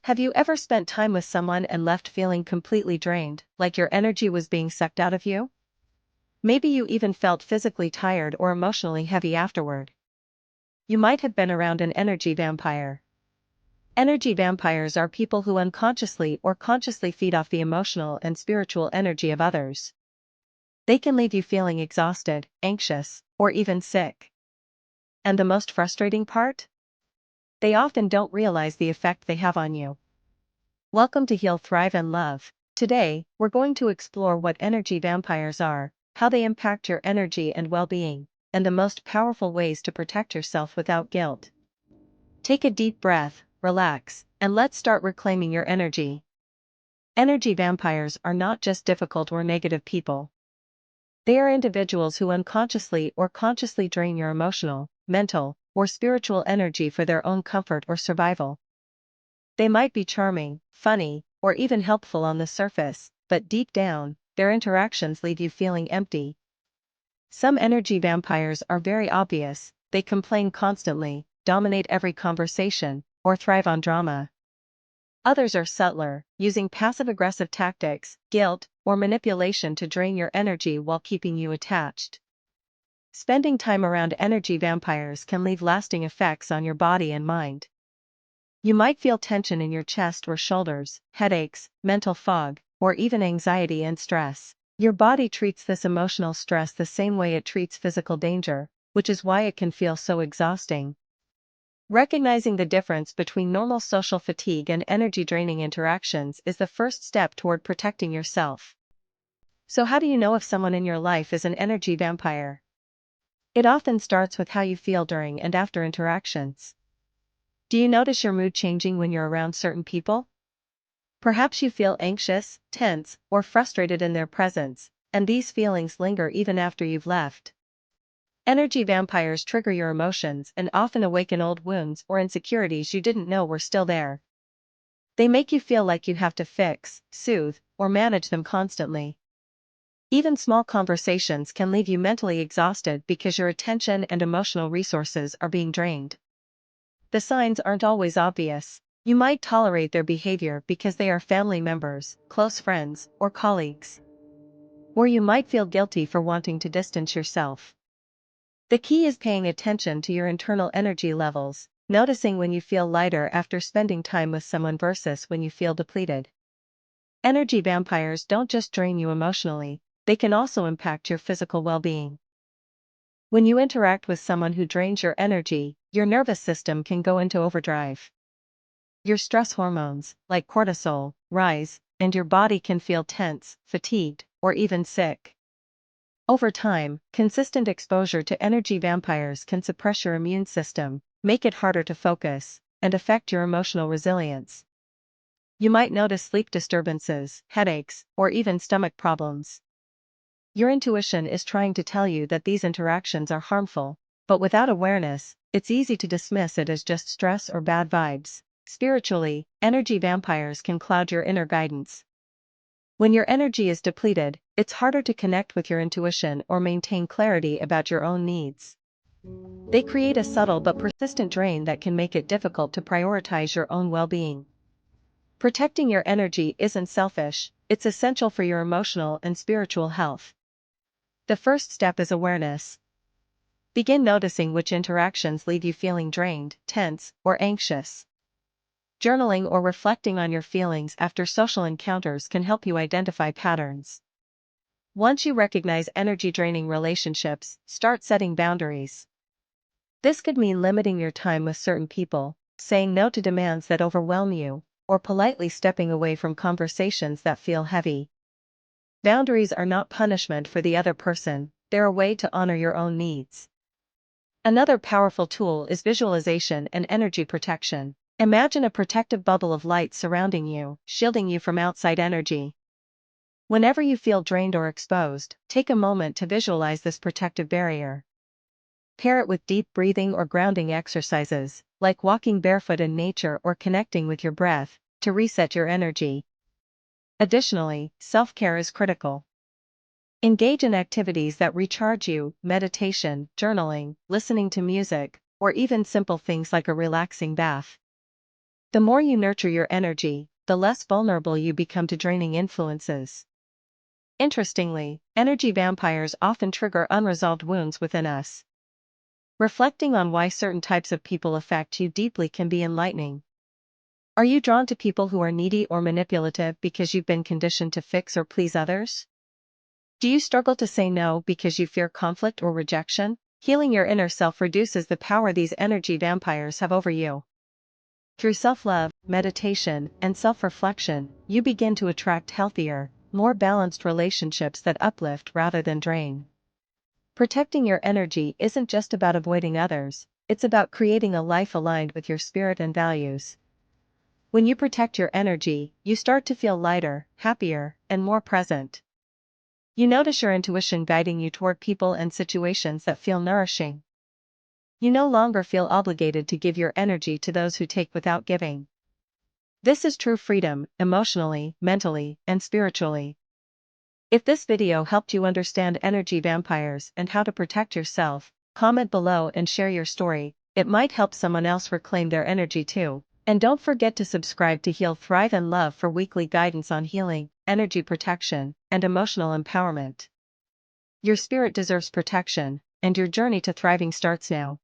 Have you ever spent time with someone and left feeling completely drained, like your energy was being sucked out of you? Maybe you even felt physically tired or emotionally heavy afterward. You might have been around an energy vampire. Energy vampires are people who unconsciously or consciously feed off the emotional and spiritual energy of others. They can leave you feeling exhausted, anxious, or even sick. And the most frustrating part? They often don't realize the effect they have on you. Welcome to Heal, Thrive and Love. Today, we're going to explore what energy vampires are, how they impact your energy and well-being, and the most powerful ways to protect yourself without guilt. Take a deep breath, relax, and let's start reclaiming your energy. Energy vampires are not just difficult or negative people. They are individuals who unconsciously or consciously drain your emotional, mental, or spiritual energy for their own comfort or survival. They might be charming, funny, or even helpful on the surface, but deep down, their interactions leave you feeling empty. Some energy vampires are very obvious. They complain constantly, dominate every conversation, or thrive on drama. Others are subtler, using passive-aggressive tactics, guilt, or manipulation to drain your energy while keeping you attached. Spending time around energy vampires can leave lasting effects on your body and mind. You might feel tension in your chest or shoulders, headaches, mental fog, or even anxiety and stress. Your body treats this emotional stress the same way it treats physical danger, which is why it can feel so exhausting. Recognizing the difference between normal social fatigue and energy-draining interactions is the first step toward protecting yourself. So how do you know if someone in your life is an energy vampire? It often starts with how you feel during and after interactions. Do you notice your mood changing when you're around certain people? Perhaps you feel anxious, tense, or frustrated in their presence, and these feelings linger even after you've left. Energy vampires trigger your emotions and often awaken old wounds or insecurities you didn't know were still there. They make you feel like you have to fix, soothe, or manage them constantly. Even small conversations can leave you mentally exhausted because your attention and emotional resources are being drained. The signs aren't always obvious. You might tolerate their behavior because they are family members, close friends, or colleagues. Or you might feel guilty for wanting to distance yourself. The key is paying attention to your internal energy levels, noticing when you feel lighter after spending time with someone versus when you feel depleted. Energy vampires don't just drain you emotionally, they can also impact your physical well-being. When you interact with someone who drains your energy, your nervous system can go into overdrive. Your stress hormones, like cortisol, rise, and your body can feel tense, fatigued, or even sick. Over time, consistent exposure to energy vampires can suppress your immune system, make it harder to focus, and affect your emotional resilience. You might notice sleep disturbances, headaches, or even stomach problems. Your intuition is trying to tell you that these interactions are harmful, but without awareness, it's easy to dismiss it as just stress or bad vibes. Spiritually, energy vampires can cloud your inner guidance. When your energy is depleted, it's harder to connect with your intuition or maintain clarity about your own needs. They create a subtle but persistent drain that can make it difficult to prioritize your own well-being. Protecting your energy isn't selfish, it's essential for your emotional and spiritual health. The first step is awareness. Begin noticing which interactions leave you feeling drained, tense, or anxious. Journaling or reflecting on your feelings after social encounters can help you identify patterns. Once you recognize energy-draining relationships, start setting boundaries. This could mean limiting your time with certain people, saying no to demands that overwhelm you, or politely stepping away from conversations that feel heavy. Boundaries are not punishment for the other person, they're a way to honor your own needs. Another powerful tool is visualization and energy protection. Imagine a protective bubble of light surrounding you, shielding you from outside energy. Whenever you feel drained or exposed, take a moment to visualize this protective barrier. Pair it with deep breathing or grounding exercises, like walking barefoot in nature or connecting with your breath, to reset your energy. Additionally, self-care is critical. Engage in activities that recharge you, meditation, journaling, listening to music, or even simple things like a relaxing bath. The more you nurture your energy, the less vulnerable you become to draining influences. Interestingly, energy vampires often trigger unresolved wounds within us. Reflecting on why certain types of people affect you deeply can be enlightening. Are you drawn to people who are needy or manipulative because you've been conditioned to fix or please others? Do you struggle to say no because you fear conflict or rejection? Healing your inner self reduces the power these energy vampires have over you. Through self-love, meditation, and self-reflection, you begin to attract healthier, more balanced relationships that uplift rather than drain. Protecting your energy isn't just about avoiding others, it's about creating a life aligned with your spirit and values. When you protect your energy, you start to feel lighter, happier, and more present. You notice your intuition guiding you toward people and situations that feel nourishing. You no longer feel obligated to give your energy to those who take without giving. This is true freedom, emotionally, mentally, and spiritually. If this video helped you understand energy vampires and how to protect yourself, comment below and share your story. It might help someone else reclaim their energy too. And don't forget to subscribe to Heal, Thrive and Love for weekly guidance on healing, energy protection, and emotional empowerment. Your spirit deserves protection, and your journey to thriving starts now.